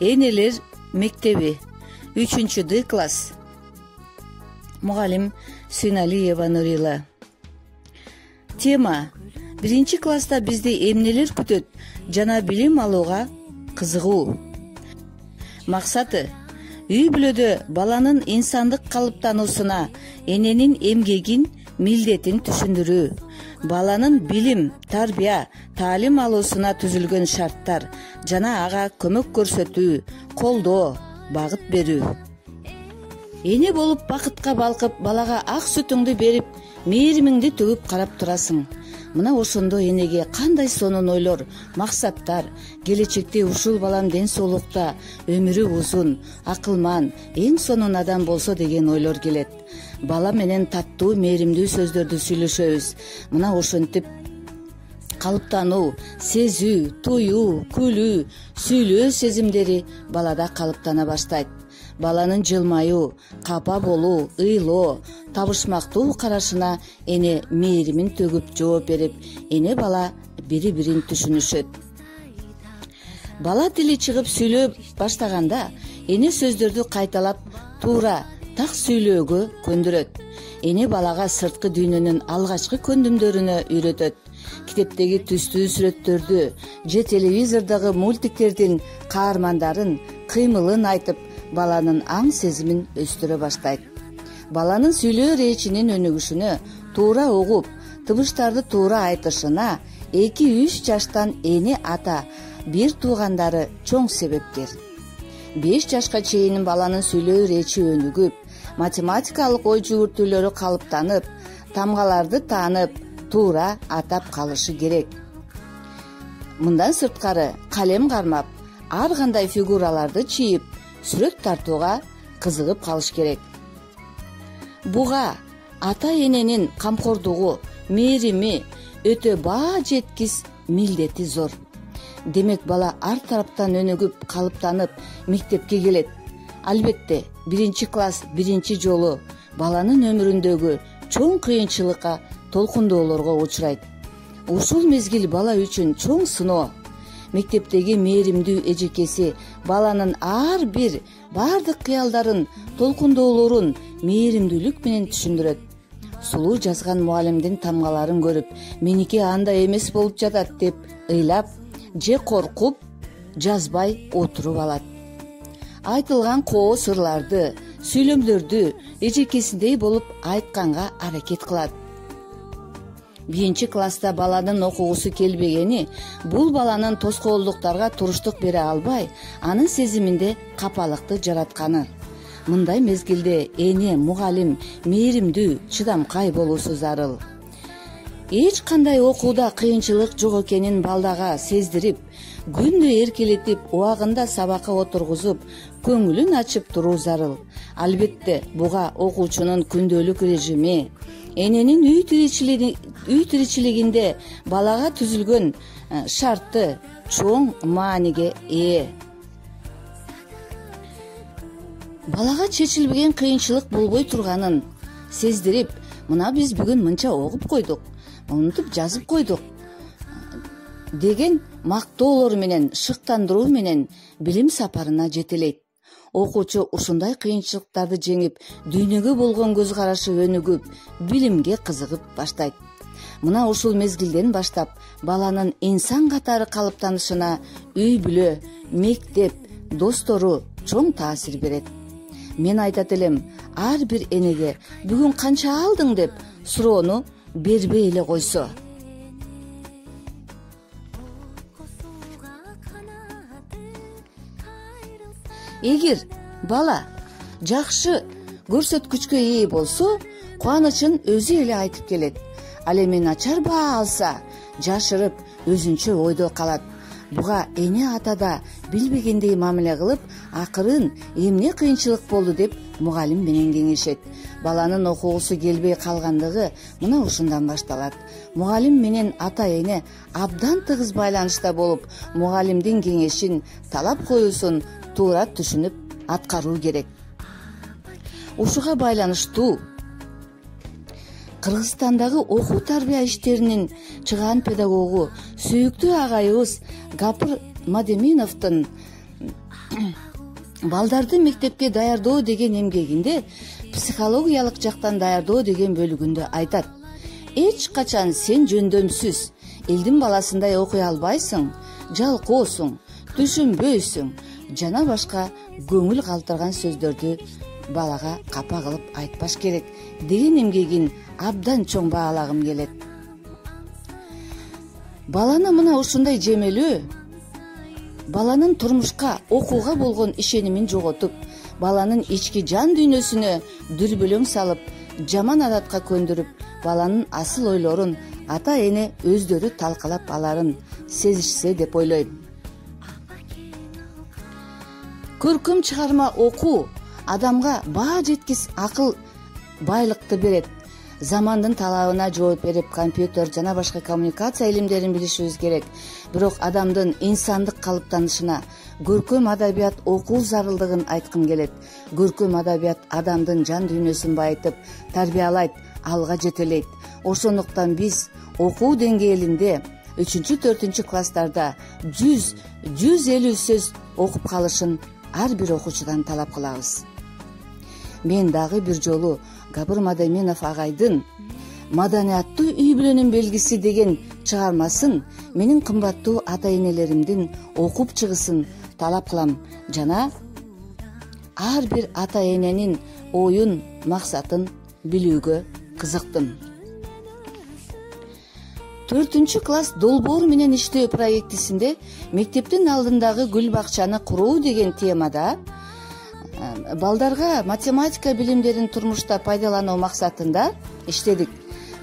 Энелер мектеби 3-д класс. Мугалим Сүйналиева Нурила. Тема: 1-класста бизди эмнелер күтөт жана билим алууга кызыгуу. Максаты: үй бүлөдө баланын инсандык калыптануусуна эненин эмгегин, милдетин түшүндүрүү, баланын билим, тарбия, таалим алуусуна түзүлгөн шарттар жана ага көмөк көрсөтүү, колдоо, багыт берүү. Эне болуп бакытка балкып, балага ак сүтүңдү берип, мээримиңди төгүп карап турасың. Мына ошондо энеге кандай сонун ойлор, максаттар, келечекте ушул балам ден соолукта, өмүрү узун, акылман, эң сонун адам болсо деген ойлор келет. Бала менен таттуу, мээримдүү сөздөрдү сүйлөшөбүз. Мына ошентип калыптануу, сезүү, туюу, күлүү, сүйлөө сезимдери балада калыптана баштайт. Баланын жылмаюу, капа болуу, ыйлоо, табышмактуу карашына эне мээримин төгүп жооп берип, эне бала бири-бирин түшүнүшөт. Бала тили чыгып сүйлөй баштаганда эне сөздөрдү кайталап, туура, так сүйлөөгө көндүрөт. Эне балага сырткы дүйнөнүн алгачкы көндүмдөрүнө үйрөтөт. Китептеги түстүү сүрөттөрдү же телевизордогу мультиктердин каармандарын, кыймылын айтып, баланын аң сезимин өстүрө баштайт. Баланын сүйлөө речинин өнүгүшүнө, туура угуп, тыбыштарды туура айтышына 2-3 жаштан эне ата, бир туугандары чоң себепкер. 5 жашка чейин баланын сүйлөө речи өнүгүп, математикалык ой жүгүртүүлөрү калыптанып, тамгаларды таанып, туура атап калышы керек. Мындан сырткары калем кармап, ар кандай фигураларды чийип, сүрөт тартууга кызыгып калыш керек. Буга ата-эненин камкордугу, мээрими өтө баа жеткис милдети зор. Демек бала ар тараптан өнүгүп, калыптанып, мектепке келет. Албетте, 1-класс 1 жолу баланын өмүрүндөгү чоң кыйынчылыкка, толкундоолорго учурайт. Ушул мезгил бала үчүн чоң сыноо. Мектептеги мээримдүү эжекеси баланын ар бир бардык кыялдарын, толкундоолорун мээримдүүлүк менен түшүндүрөт. Сулуу жазган мугалимдин тамгаларын көрүп, меники андай эмес болуп жатат деп ыйлап же коркуп жазбай отуруп алат. Айтылган коо сырларды, сүйлөмдөрдү эжекесиндей болуп айтканга аракет кылат. 1-класста баланын окугусу келбегени бул баланын тоскоолдуктарга туруштук бере албай, анын сезиминде капалыкты жаратканы. Мындай мезгилде эне, мугалим мээримдүү, чыдамкай болуусу зарыл. Эч кандай окууда кыйынчылык жок экенин балдага сездирип, күндү эркелетип, убагында сабакка отургузуп, көңүлүн ачып туруу зарыл. Албетте, буга окуучунун күндөлүк режими, эненин үй тиричилигинде балага түзүлгөн шарты чоң мааниге ээ. Балага чечилбеген кыйынчылык болбой турганын сездирип, мына биз бүгүн мынча окуп койдук, мынтип жазып койдук деген мактоолор менен, шыктандыруу менен билим сапарына жетелейт. Окуучу ушундай кыйынчылыктарды жеңип, дүйнөгө болгон көз карашы өнүгүп, билимге кызыгып баштайт. Мына ушул мезгилден баштап баланын инсан катары калыптанышына үй бүлө, мектеп, достору чоң таасир берет. Мен айтат элем, ар бир энеге бүгүн канча алдың деп суроону бербей эле койсо. Эгер бала жакшы көрсөткүчкө ээ болсо, кубанычын өзү эле айтып келет. Ал эми начар баа алса, жашырып, өзүнчө ойдо калат. Буга эне атада билбегендей мамиле кылып, акырын эмне кыйынчылык болду деп мугалим менен кеңешет. Баланын окугусу келбей калгандыгы мына ушундан башталат. Мугалим менен ата-эне абдан тыгыз байланышта болуп, мугалимдин кеңешин, талап коюусун туура түшүнүп аткаруу керек. Ушуга байланыштуу Кыргызстандагы окуу тарбия иштеринин чыгаан педагогу сүйүктүү агайыбыз Гапыр Мадеминовдун балдарды мектепке даярдоо деген эмгегинде психологиялык жактан даярдоо деген бөлүгүндө айтат: эч качан сен жөндөмсүз элдин баласындай окуй албайсың, жалкоосуң, түшүнбөйсүң жана башка көңүл калтырган сөздөрдү балага капа кылып айтпаш керек деген эмгегин абдан чоң баалагым келет. Баланы мына ушундай жемелөө баланын турмушка, окууга болгон ишенимин жоготуп, баланын ички жан дүйнөсүнө дүрбөлөң салып, жаман адатка көндүрүп, баланын асыл ойлорун ата эне өздөрү талкалап аларын сезишсе деп ойлойм. Көркөм чыгарма окуу адамга баа жеткис акыл байлыкты берет. Замандын талабына жооп берип, компьютер жана башка коммуникация илимдерин билишибиз керек. Бирок адамдын инсандык калыптанышына көркөм адабият окуу зарылдыгын айткым келет. Көркөм адабият адамдын жан дүйнөсүн байытып, тарбиялайт, алга жетелейт. Ошондуктан биз окуу деңгээлинде 3-4 класстарда 100-150 сөз окуп калышын ар бир окуучудан талап кылабыз. Мен дагы бир жолу Габыр Мадайменов агайдын «Маданияттуу үй бүлөнүн белгиси» деген чыгармасын менин кымбаттуу ата-энелеримдин окуп чыгысын талап кылам жана ар бир ата-эненин оюн, максатын билүүгө кызыктым. 4-класс долбоор менен иштөө проектисинде мектептин алдындагы гүл бакчаны куруу деген темада балдарга математика билимдерин турмушта пайдалануу максатында иштедик.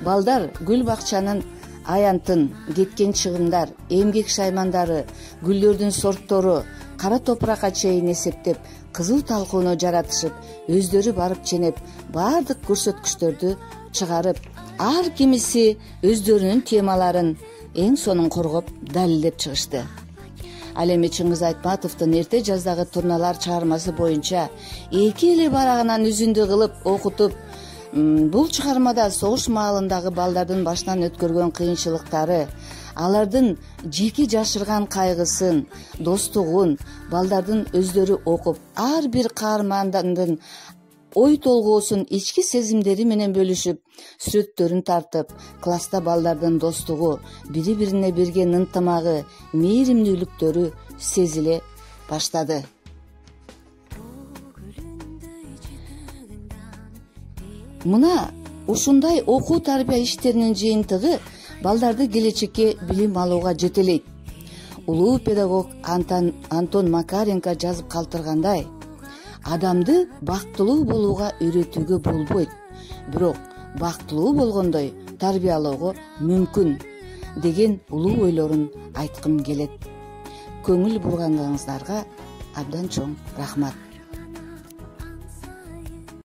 Балдар гүл бакчанын аянтын, кеткен чыгымдар, эмгек шаймандары, гүлдөрдүн сорттору, кара топуракка чейин эсептеп, кызуу талкууну жаратышып, өздөрү барып ченеп, баардык көрсөткүчтөрдү чыгарып, ар кимиси өздөрүнүн темаларын эң сонун коргоп, далилдеп чыгышты. Ал эми Чыңгыз Айтматовдун эрте жаздагы турналар чыгармасы боюнча эки эле барагынан үзүндү кылып окутуп, бул чыгармада согуш маалындагы балдардын башынан өткөргөн кыйынчылыктары, алардын жеке жашырган кайгысын, достугун балдардын өздөрү окуп, ар бир каармандын ой толгоосун, ички сезимдери менен бөлүшүп, сүрөттөрүн тартып, класста балдардын достугу, бири-бирине берген ынтымагы, мээримдүүлүктөрү сезиле баштады. Мына ушундай окуу тарбия иштеринин жыйынтыгы балдарды келечекке билим алууга жетелейт. Улуу педагог Антон Макаренко жазып калтыргандай: адамды бактылуу болууга үйрөтүүгө болбойт, бирок бактылуу болгондой тарбиялоого мүмкүн деген улуу ойлорун айткым келет. Көңүл бурганыңыздарга абдан чоң рахмат.